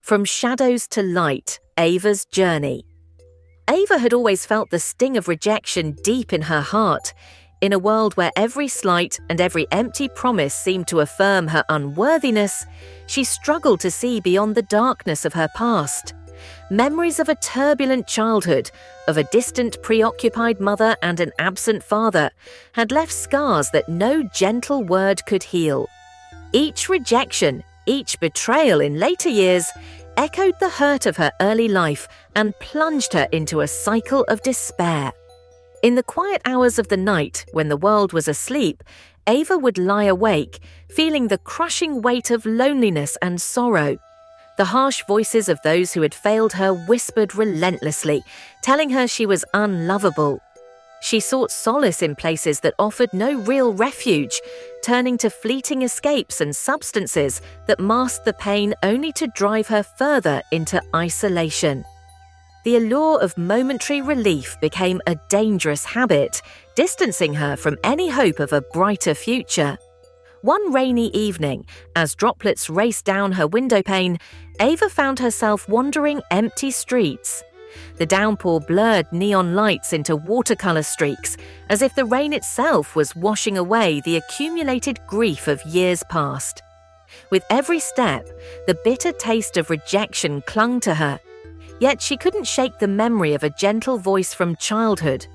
From Shadows to Light, Ava's Journey. Ava had always felt the sting of rejection deep in her heart. In a world where every slight and every empty promise seemed to affirm her unworthiness, she struggled to see beyond the darkness of her past. Memories of a turbulent childhood, of a distant, preoccupied mother and an absent father, had left scars that no gentle word could heal. Each rejection, each betrayal in later years, echoed the hurt of her early life and plunged her into a cycle of despair. In the quiet hours of the night, when the world was asleep, Ava would lie awake, feeling the crushing weight of loneliness and sorrow. The harsh voices of those who had failed her whispered relentlessly, telling her she was unlovable. She sought solace in places that offered no real refuge, turning to fleeting escapes and substances that masked the pain only to drive her further into isolation. The allure of momentary relief became a dangerous habit, distancing her from any hope of a brighter future. One rainy evening, as droplets raced down her windowpane, Ava found herself wandering empty streets. The downpour blurred neon lights into watercolor streaks, as if the rain itself was washing away the accumulated grief of years past. With every step, the bitter taste of rejection clung to her. Yet she couldn't shake the memory of a gentle voice from childhood,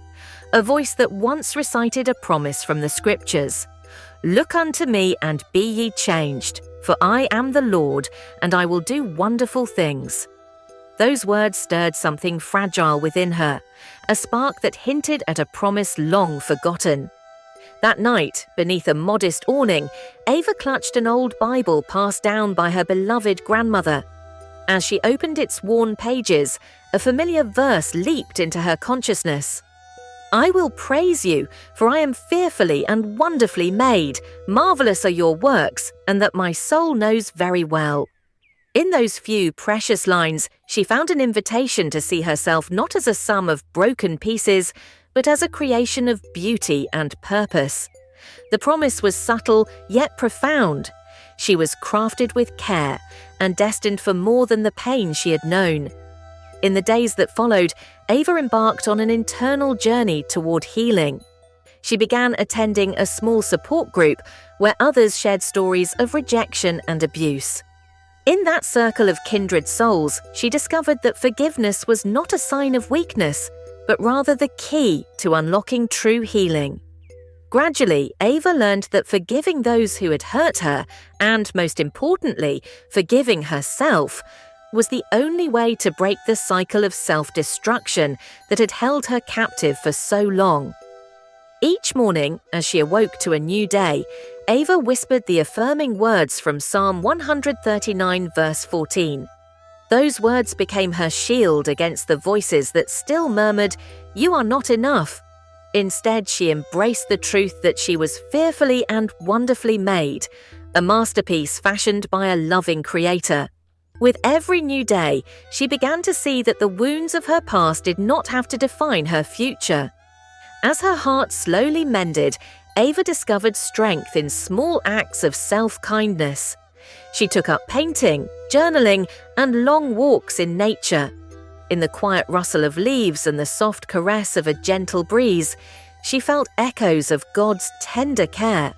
a voice that once recited a promise from the scriptures. "Look unto me and be ye changed, for I am the Lord, and I will do wonderful things." Those words stirred something fragile within her, a spark that hinted at a promise long forgotten. That night, beneath a modest awning, Ava clutched an old Bible passed down by her beloved grandmother. As she opened its worn pages, a familiar verse leaped into her consciousness. "I will praise you, for I am fearfully and wonderfully made. Marvellous are your works, and that my soul knows very well." In those few precious lines, she found an invitation to see herself not as a sum of broken pieces, but as a creation of beauty and purpose. The promise was subtle, yet profound. She was crafted with care and destined for more than the pain she had known. In the days that followed, Ava embarked on an internal journey toward healing. She began attending a small support group where others shared stories of rejection and abuse. In that circle of kindred souls, she discovered that forgiveness was not a sign of weakness, but rather the key to unlocking true healing. Gradually, Ava learned that forgiving those who had hurt her, and most importantly, forgiving herself, was the only way to break the cycle of self-destruction that had held her captive for so long. Each morning, as she awoke to a new day, Ava whispered the affirming words from Psalm 139, verse 14. Those words became her shield against the voices that still murmured, "You are not enough." Instead, she embraced the truth that she was fearfully and wonderfully made, a masterpiece fashioned by a loving creator. With every new day, she began to see that the wounds of her past did not have to define her future. As her heart slowly mended, Ava discovered strength in small acts of self-kindness. She took up painting, journaling, and long walks in nature. In the quiet rustle of leaves and the soft caress of a gentle breeze, she felt echoes of God's tender care.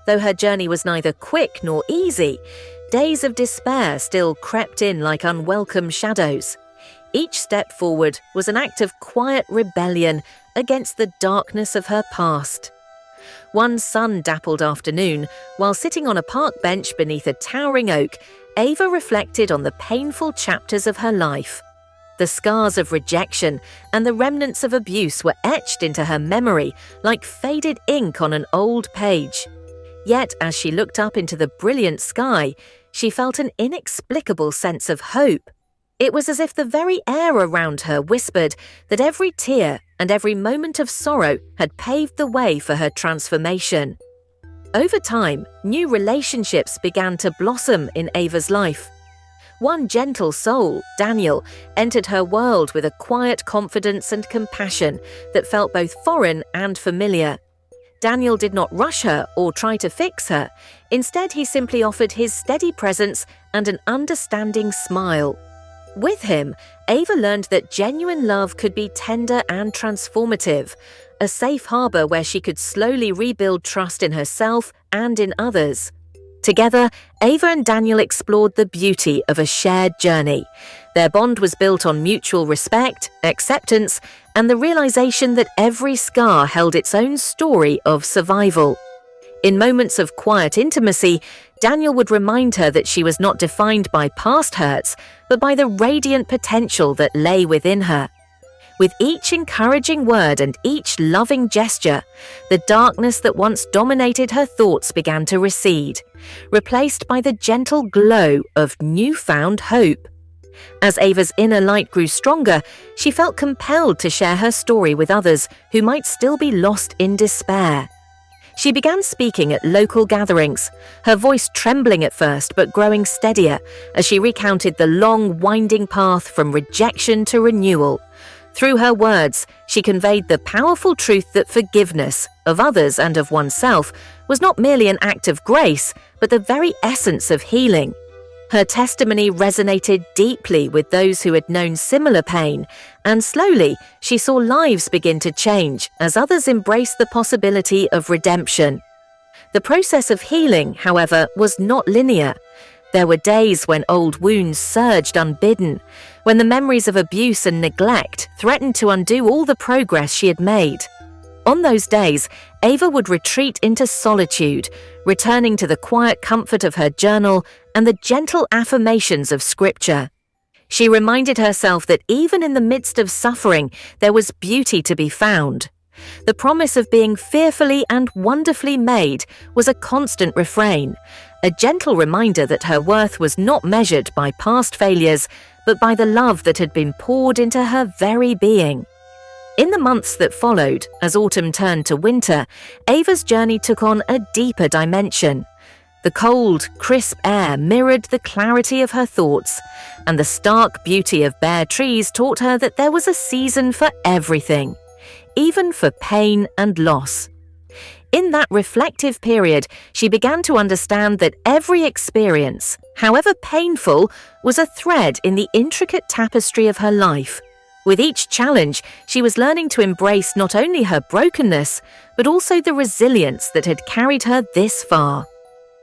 Though her journey was neither quick nor easy, days of despair still crept in like unwelcome shadows. Each step forward was an act of quiet rebellion against the darkness of her past. One sun-dappled afternoon, while sitting on a park bench beneath a towering oak, Ava reflected on the painful chapters of her life. The scars of rejection and the remnants of abuse were etched into her memory like faded ink on an old page. Yet, as she looked up into the brilliant sky, she felt an inexplicable sense of hope. It was as if the very air around her whispered that every tear and every moment of sorrow had paved the way for her transformation. Over time, new relationships began to blossom in Ava's life. One gentle soul, Daniel, entered her world with a quiet confidence and compassion that felt both foreign and familiar. Daniel did not rush her or try to fix her. Instead, he simply offered his steady presence and an understanding smile. With him, Ava learned that genuine love could be tender and transformative, a safe harbor where she could slowly rebuild trust in herself and in others. Together, Ava and Daniel explored the beauty of a shared journey. Their bond was built on mutual respect, acceptance, and the realization that every scar held its own story of survival. In moments of quiet intimacy, Daniel would remind her that she was not defined by past hurts, but by the radiant potential that lay within her. With each encouraging word and each loving gesture, the darkness that once dominated her thoughts began to recede, replaced by the gentle glow of newfound hope. As Ava's inner light grew stronger, she felt compelled to share her story with others who might still be lost in despair. She began speaking at local gatherings, her voice trembling at first but growing steadier as she recounted the long, winding path from rejection to renewal. Through her words, she conveyed the powerful truth that forgiveness of others and of oneself was not merely an act of grace, but the very essence of healing. Her testimony resonated deeply with those who had known similar pain, and slowly she saw lives begin to change as others embraced the possibility of redemption. The process of healing, however, was not linear. There were days when old wounds surged unbidden, when the memories of abuse and neglect threatened to undo all the progress she had made. On those days, Ava would retreat into solitude, returning to the quiet comfort of her journal and the gentle affirmations of Scripture. She reminded herself that even in the midst of suffering, there was beauty to be found. The promise of being fearfully and wonderfully made was a constant refrain, a gentle reminder that her worth was not measured by past failures, but by the love that had been poured into her very being. In the months that followed, as autumn turned to winter, Ava's journey took on a deeper dimension. The cold, crisp air mirrored the clarity of her thoughts, and the stark beauty of bare trees taught her that there was a season for everything, even for pain and loss. In that reflective period, she began to understand that every experience, however painful, was a thread in the intricate tapestry of her life. With each challenge, she was learning to embrace not only her brokenness, but also the resilience that had carried her this far.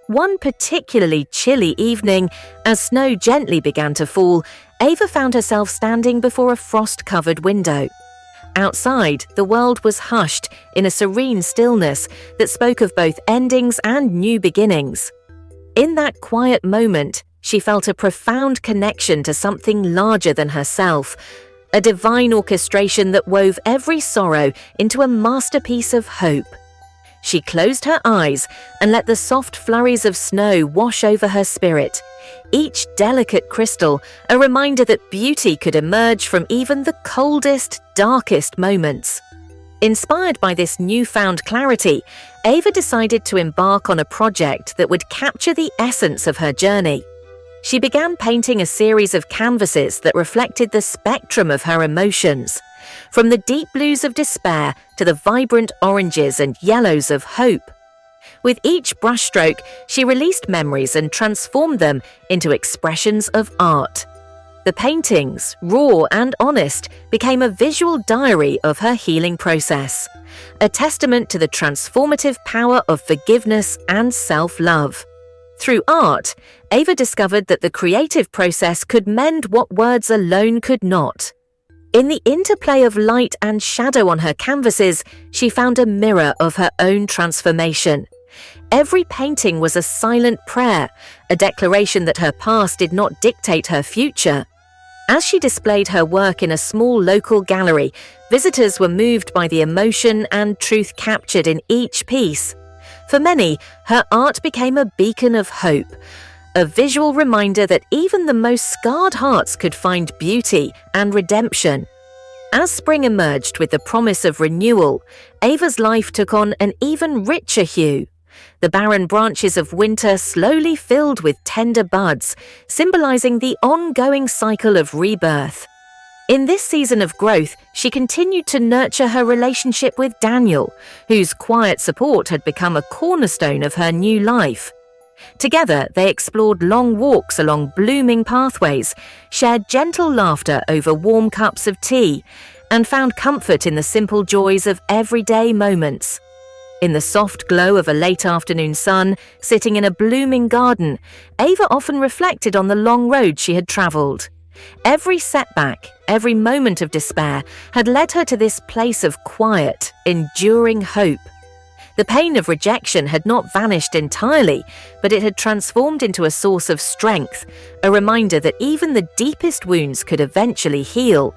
One particularly chilly evening, as snow gently began to fall, Ava found herself standing before a frost-covered window. Outside, the world was hushed in a serene stillness that spoke of both endings and new beginnings. In that quiet moment, she felt a profound connection to something larger than herself, a divine orchestration that wove every sorrow into a masterpiece of hope. She closed her eyes and let the soft flurries of snow wash over her spirit, each delicate crystal a reminder that beauty could emerge from even the coldest, darkest moments. Inspired by this newfound clarity, Ava decided to embark on a project that would capture the essence of her journey. She began painting a series of canvases that reflected the spectrum of her emotions, from the deep blues of despair to the vibrant oranges and yellows of hope. With each brushstroke, she released memories and transformed them into expressions of art. The paintings, raw and honest, became a visual diary of her healing process, a testament to the transformative power of forgiveness and self-love. Through art, Ava discovered that the creative process could mend what words alone could not. In the interplay of light and shadow on her canvases, she found a mirror of her own transformation. Every painting was a silent prayer, a declaration that her past did not dictate her future. As she displayed her work in a small local gallery, visitors were moved by the emotion and truth captured in each piece. For many, her art became a beacon of hope, a visual reminder that even the most scarred hearts could find beauty and redemption. As spring emerged with the promise of renewal, Ava's life took on an even richer hue. The barren branches of winter slowly filled with tender buds, symbolizing the ongoing cycle of rebirth. In this season of growth, she continued to nurture her relationship with Daniel, whose quiet support had become a cornerstone of her new life. Together, they explored long walks along blooming pathways, shared gentle laughter over warm cups of tea, and found comfort in the simple joys of everyday moments. In the soft glow of a late afternoon sun, sitting in a blooming garden, Ava often reflected on the long road she had travelled. Every setback, every moment of despair had led her to this place of quiet, enduring hope. The pain of rejection had not vanished entirely, but it had transformed into a source of strength, a reminder that even the deepest wounds could eventually heal.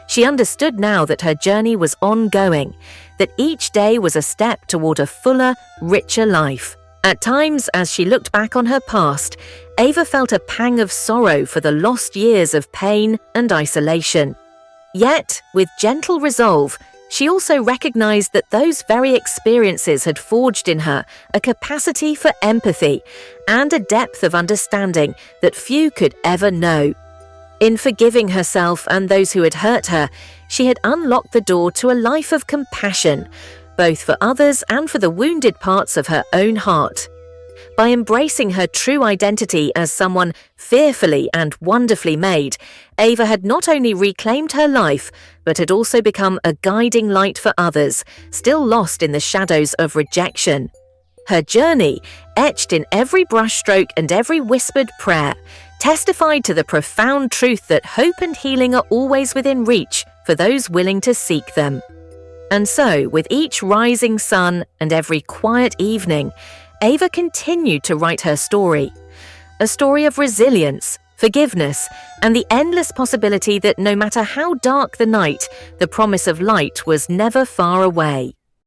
She understood now that her journey was ongoing, that each day was a step toward a fuller, richer life. At times, as she looked back on her past, Ava felt a pang of sorrow for the lost years of pain and isolation. Yet, with gentle resolve, she also recognized that those very experiences had forged in her a capacity for empathy and a depth of understanding that few could ever know. In forgiving herself and those who had hurt her, she had unlocked the door to a life of compassion, both for others and for the wounded parts of her own heart. By embracing her true identity as someone fearfully and wonderfully made, Ava had not only reclaimed her life, but had also become a guiding light for others, still lost in the shadows of rejection. Her journey, etched in every brushstroke and every whispered prayer, testified to the profound truth that hope and healing are always within reach for those willing to seek them. And so, with each rising sun and every quiet evening, Ava continued to write her story. A story of resilience, forgiveness, and the endless possibility that no matter how dark the night, the promise of light was never far away.